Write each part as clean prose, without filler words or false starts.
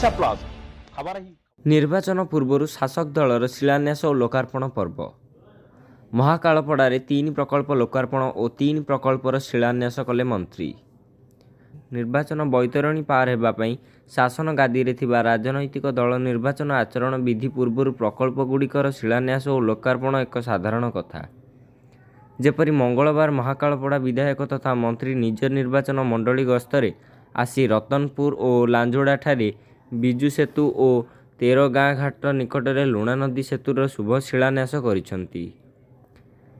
Odisha plus खबर ही निर्वाचन पूर्व शासक दलर शिलान्यास और लोकार्पण पर्व महाकालपड़ारे 3 प्रकल्प लोकार्पण और 3 प्रकल्पर शिलान्यास कले मंत्री। निर्वाचन बैतरणी पार हेबापई शासन गादी रे थिबा राजनैतिक दल निर्वाचन आचरण विधि पूर्व प्रकल्प गुड़िकर शिलान्यास और लोकार्पण एक साधारण कथा। जेपरि मंगलवार महाकालपड़ा विधायक तथा मंत्री निज निर्वाचन मंडली गस्तरे आसी रतनपुर और लांजोड़ा ठारे बिजु सेतु और 13 गाँ घाट निकटरे लुणा नदी सेतुर शुभ शिलान्यास करिसंती।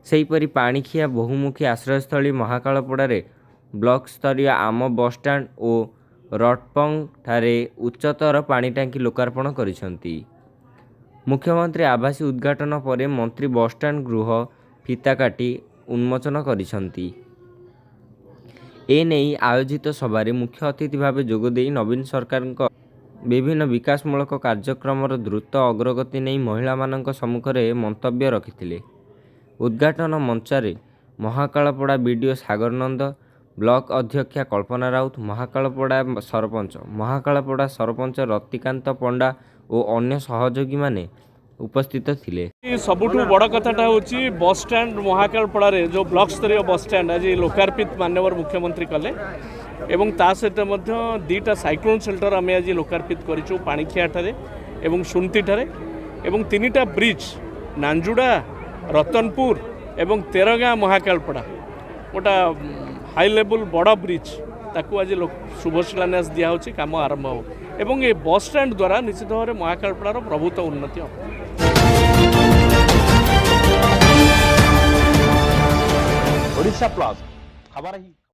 सेहीपरि पाणिखिया बहुमुखी आश्रयस्थली महाकालपड़ारे ब्लॉक स्तरीय आम बसस्टाण्ड और रटपंग ठारे उच्चतर पानी टांकी लोकार्पण करिसंती। मुख्यमंत्री आभासी उद्घाटन पर मंत्री बसस्टाण्ड गृह फिता काटी उन्मोचन करिसंती। एने आयोजित सभारे मुख्य अतिथि भाव जोगदे नवीन सरकार विभिन्न विकासमूलक कार्यक्रमर द्रुत अग्रगति नहीं महिला मानक सम्मुखरे मंतव्य रखिथिले। उद्घाटन मंचरे महाकालपड़ा बीडीओ सागर नंद, ब्लॉक अध्यक्षा कल्पना राउत, महाकालपड़ा सरपंच रतिकांत पंडा और अन्य सहयोगी माने उपस्थित थिले। सबुठु बड़ कथाटा होची बस स्टैंड महाकालपड़ारे जो ब्लॉक स्तरीय बस स्टैंड आज लोकार्पित माननीय मुख्यमंत्री कले एवं ता सहित मध्य 2टा साइक्लोन शेल्टर आम आज लोकार्पित करिछु पाणिखिया ठारे एवं सुनती ठारे एवं 3टा ब्रिज नांजुड़ा रतनपुर एवं 13 गाँ महाकालपड़ा गोटा हाई लेवल बड़ ब्रिज ताकू आज शुभ शिलान्यास दिया होची काम आरंभ हो एवं ये बस स्टैंड द्वारा निश्चित भाव में महाकालपड़ार प्रभुत्व उन्नति हो। ओडिशा प्लस खबर ही।